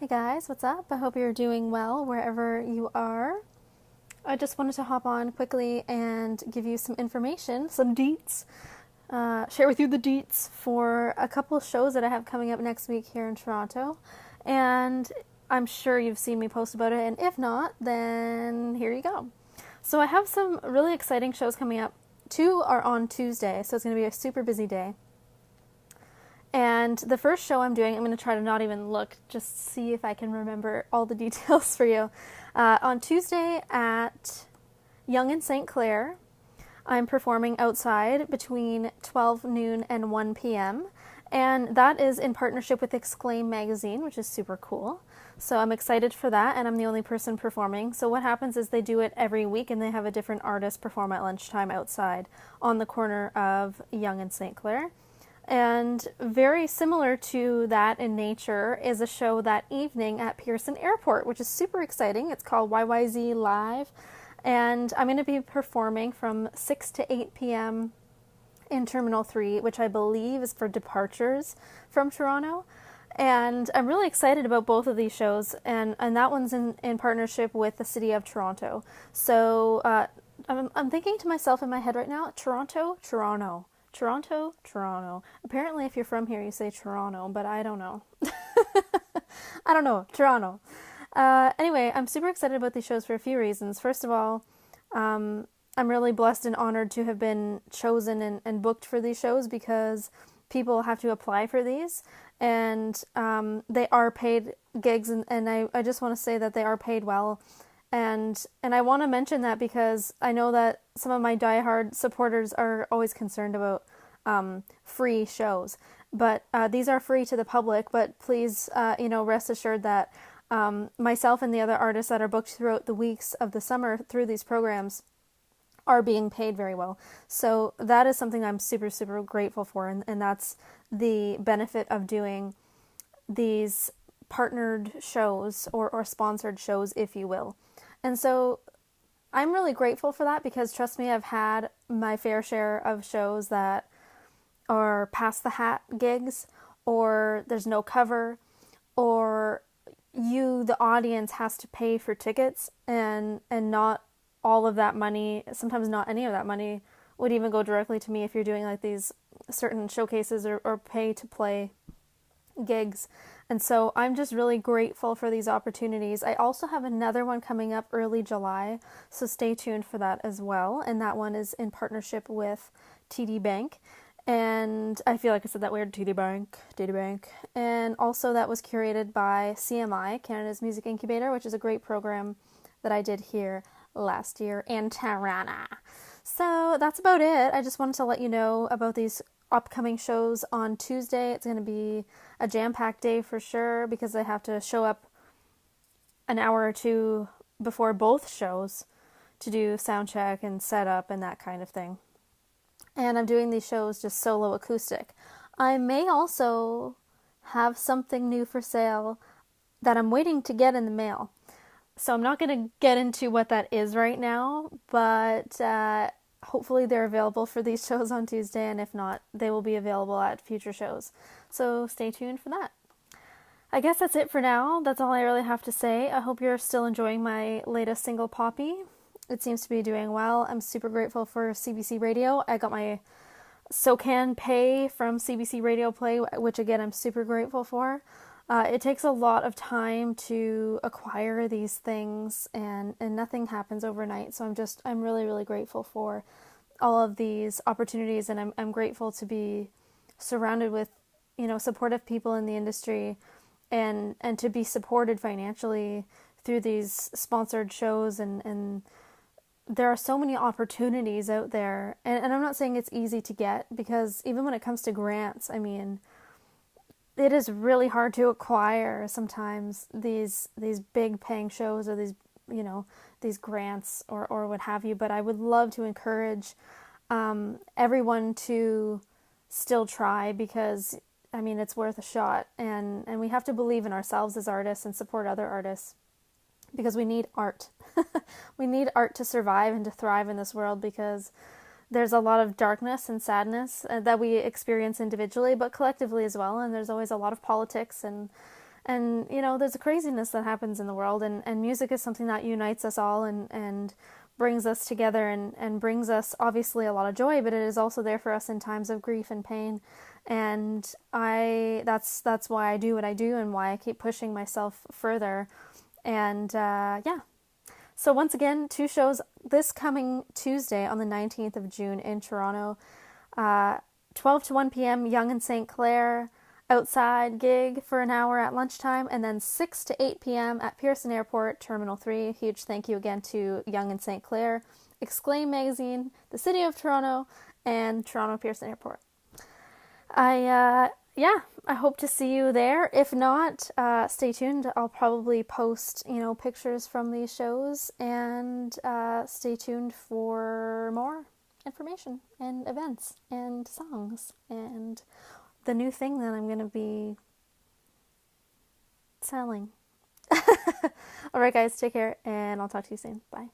Hey guys, what's up? I hope you're doing well wherever you are. I just wanted to hop on quickly and give you some information, some deets, share with you the deets for a couple of shows that I have coming up next week here in Toronto. And I'm sure you've seen me post about it, and if not, then here you go. So I have some really exciting shows coming up. Two are on Tuesday, so it's going to be a super busy day. And the first show I'm doing, I'm going to try to not even look, just see if I can remember all the details for you. On Tuesday at Yonge and St. Clair, I'm performing outside between 12 noon and 1 p.m. And that is in partnership with Exclaim magazine, which is super cool. So I'm excited for that, and I'm the only person performing. So what happens is they do it every week, and they have a different artist perform at lunchtime outside on the corner of Yonge and St. Clair. And very similar to that in nature is a show that evening at Pearson Airport, which is super exciting. It's called YYZ Live, and I'm going to be performing from 6 to 8 p.m. in Terminal 3, which I believe is for departures from Toronto. And I'm really excited about both of these shows, and that one's in partnership with the City of Toronto. So I'm thinking to myself in my head right now, Toronto. Apparently, if you're from here, you say Toronto, but I don't know. I don't know. Toronto. Anyway, I'm super excited about these shows for a few reasons. First of all, I'm really blessed and honored to have been chosen and booked for these shows because people have to apply for these, and they are paid gigs, and I just want to say that they are paid well. And I want to mention that because I know that some of my diehard supporters are always concerned about free shows. But these are free to the public, but please, rest assured that myself and the other artists that are booked throughout the weeks of the summer through these programs are being paid very well. So that is something I'm super, super grateful for, and that's the benefit of doing these partnered shows or sponsored shows, if you will. And so I'm really grateful for that because, trust me, I've had my fair share of shows that are pass the hat gigs, or there's no cover, or you, the audience, has to pay for tickets, and not all of that money, sometimes not any of that money, would even go directly to me if you're doing like these certain showcases or pay to play gigs. And so I'm just really grateful for these opportunities. I also have another one coming up early July, so stay tuned for that as well. And that one is in partnership with TD Bank. And I feel like I said that weird, TD Bank. And also that was curated by CMI, Canada's Music Incubator, which is a great program that I did here last year in Toronto. So that's about it. I just wanted to let you know about these upcoming shows on Tuesday. It's going to be a jam-packed day for sure because I have to show up an hour or two before both shows to do sound check and setup and that kind of thing. And I'm doing these shows just solo acoustic. I may also have something new for sale that I'm waiting to get in the mail. So I'm not going to get into what that is right now, but hopefully they're available for these shows on Tuesday, and if not, they will be available at future shows. So stay tuned for that. I guess that's it for now. That's all I really have to say. I hope you're still enjoying my latest single, Poppy. It seems to be doing well. I'm super grateful for CBC Radio. I got my SoCan pay from CBC Radio Play, which again, I'm super grateful for. It takes a lot of time to acquire these things, and nothing happens overnight. So I'm really, really grateful for all of these opportunities, and I'm grateful to be surrounded with, supportive people in the industry, and to be supported financially through these sponsored shows, and there are so many opportunities out there, and I'm not saying it's easy to get, because even when it comes to grants, I mean, it is really hard to acquire sometimes these big paying shows or these grants or what have you. But I would love to encourage everyone to still try, because I mean, it's worth a shot, and we have to believe in ourselves as artists and support other artists, because we need art. We need art to survive and to thrive in this world, because there's a lot of darkness and sadness that we experience individually, but collectively as well. And there's always a lot of politics and And, you know, there's a craziness that happens in the world, and music is something that unites us all and brings us together and brings us obviously a lot of joy, but it is also there for us in times of grief and pain. And that's why I do what I do and why I keep pushing myself further. And yeah. So once again, 2 shows this coming Tuesday on the 19th of June in Toronto. 12 to 1 p.m. Yonge and St. Clair outside gig for an hour at lunchtime, and then 6 to 8 p.m. at Pearson Airport, Terminal 3. Huge thank you again to Yonge and St. Clair, Exclaim magazine, the City of Toronto, and Toronto Pearson Airport. I hope to see you there. If not, stay tuned. I'll probably post, pictures from these shows, and stay tuned for more information and events and songs and the new thing that I'm going to be selling. All right, guys, take care, and I'll talk to you soon. Bye.